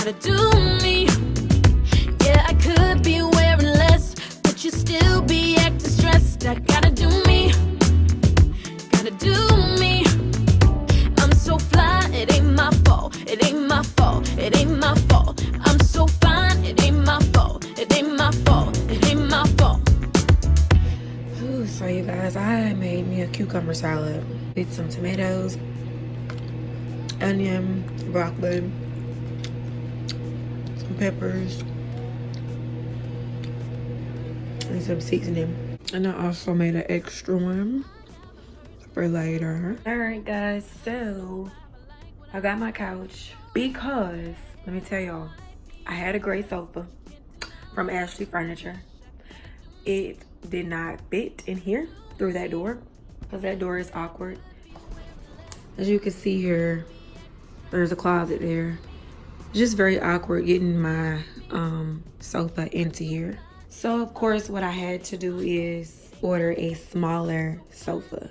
Gotta do me. Yeah, I could be wearing less, but you still be acting stressed. I gotta do me. Gotta do me. I'm so fly, it ain't my fault. It ain't my fault. It ain't my fault. I'm so fine, it ain't my fault. It ain't my fault. It ain't my fault. Ooh, so you guys, I made me a cucumber salad with some tomatoes, onion, broccoli, some peppers, and some seasoning. And I also made an extra one for later. All right, guys, so I got my couch because, let me tell y'all, I had a gray sofa from Ashley Furniture. It did not fit in here through that door because that door is awkward. As you can see here, there's a closet there. It's just very awkward getting my sofa into here. So of course what I had to do is order a smaller sofa.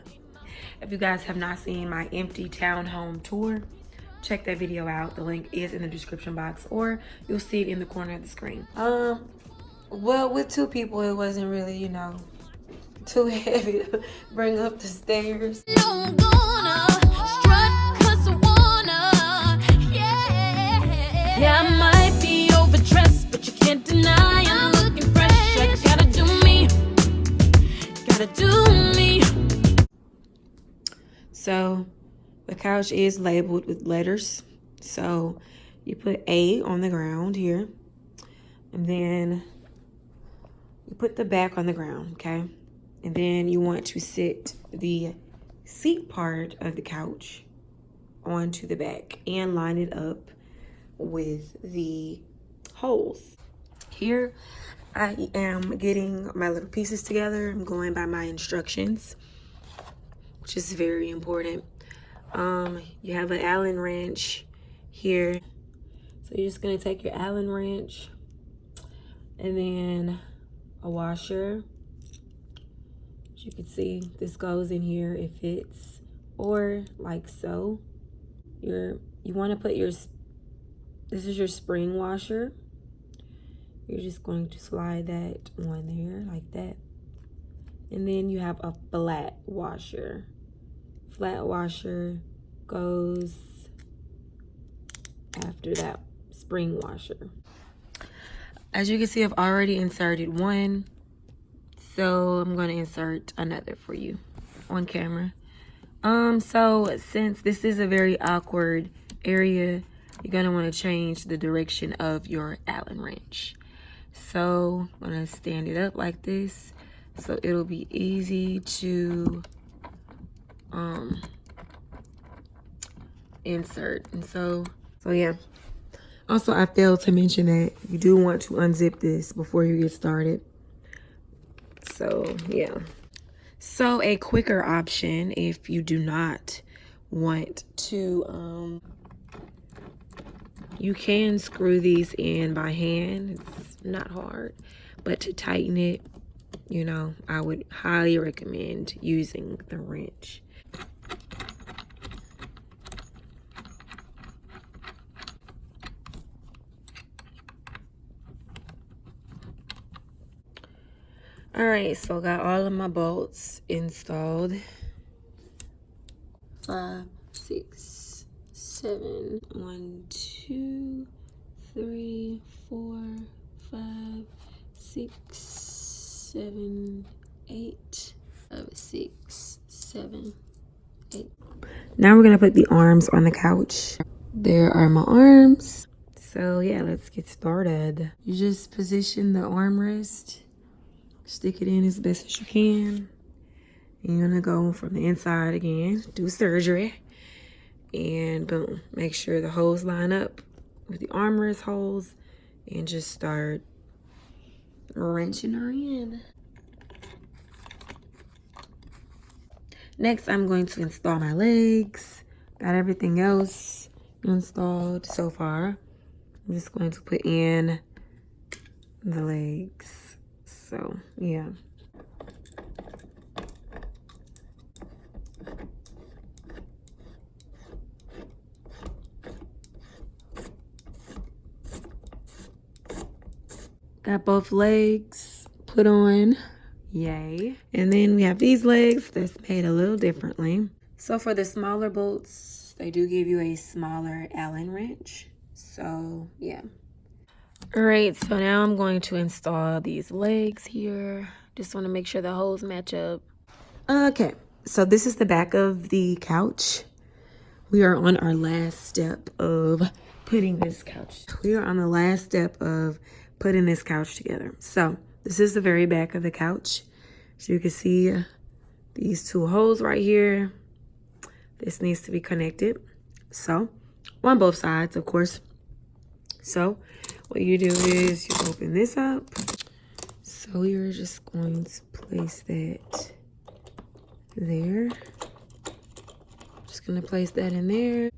If you guys have not seen my empty townhome tour, check that video out. The link is in the description box, or you'll see it in the corner of the screen. Well, with two people, it wasn't really, you know, too heavy to bring up the stairs. No, I'm gonna strut 'cause I wanna, yeah. Yeah, I might be overdressed, but you can't deny I'm looking fresh. I gotta do me. Gotta do me. So the couch is labeled with letters. So you put A on the ground here, and then you put the back on the ground, okay? And then you want to sit the seat part of the couch onto the back and line it up with the holes. Here I am getting my little pieces together. I'm going by my instructions, which is very important. You have an Allen wrench here. So you're just gonna take your Allen wrench and then a washer. As you can see, this goes in here, it fits, or like so. You want to put this is your spring washer. You're just going to slide that on there like that. And then you have a flat washer. Flat washer goes after that spring washer. As you can see, I've already inserted one, so I'm going to insert another for you on camera. So since this is a very awkward area, you're going to want to change the direction of your Allen wrench. So I'm going to stand it up like this, so it'll be easy to insert. And so yeah. Also, I failed to mention that you do want to unzip this before you get started. So yeah. So a quicker option, if you do not want to, you can screw these in by hand. It's not hard, but to tighten it, you know, I would highly recommend using the wrench. All right, so I got all of my bolts installed. 5, 6, 7. 1, 2, 3, 4, 5, 6, 7, 8. 5, 6, 7, 8. Now we're gonna put the arms on the couch. There are my arms. So yeah, let's get started. You just position the armrest. Stick it in as best as you can. And you're gonna go from the inside again, do surgery, and boom, make sure the holes line up with the armrest holes and just start wrenching her in. Next, I'm going to install my legs. Got everything else installed so far. I'm just going to put in the legs. So, yeah. Got both legs put on. Yay. And then we have these legs that's made a little differently. So for the smaller bolts, they do give you a smaller Allen wrench. So yeah. All right, so now I'm going to install these legs here. Just want to make sure the holes match up. Okay, so this is the back of the couch. We are on our last step of putting this couch. We are on the last step of putting this couch together. So this is the very back of the couch. So you can see these two holes right here. This needs to be connected. So on both sides, of course. So what you do is you open this up. So we are just going to place that there. Just gonna place that in there.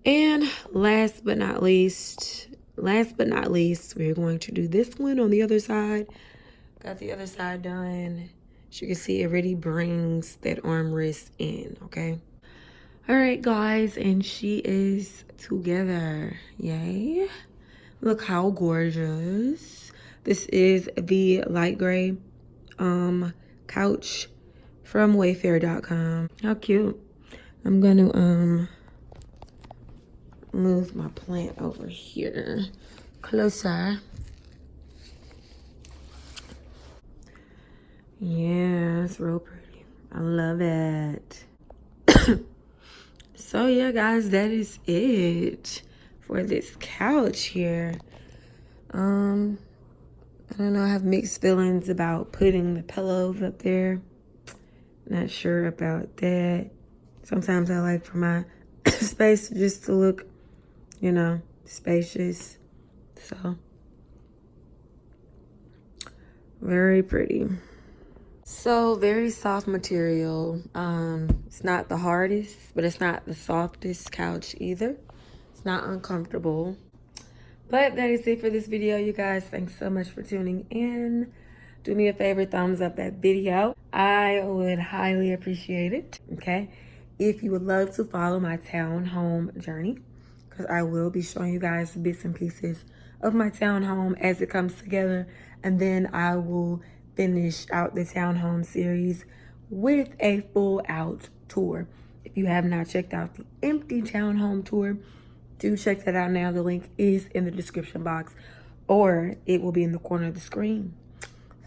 And last but not least, we're going to do this one on the other side. Got the other side done. As you can see, it already brings that armrest in, okay? All right, guys, and she is together. Yay. Look how gorgeous. This is the light gray couch from wayfair.com. How cute. I'm gonna move my plant over here closer. Yeah, it's real pretty. I love it. So yeah, guys, that is it for this couch here. I don't know, I have mixed feelings about putting the pillows up there. Not sure about that. Sometimes I like for my space just to look, you know, spacious. So very pretty. So very soft material. It's not the hardest, but it's not the softest couch either. It's not uncomfortable. But that is it for this video, you guys. Thanks so much for tuning in. Do me a favor, thumbs up that video. I would highly appreciate it, okay? If you would love to follow my townhome journey, because I will be showing you guys bits and pieces of my townhome as it comes together. And then I will finish out the townhome series with a full out tour. If you have not checked out the empty townhome tour, do check that out now. The link is in the description box, or it will be in the corner of the screen.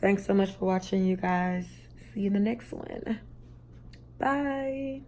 Thanks so much for watching, you guys. See you in the next one. Bye.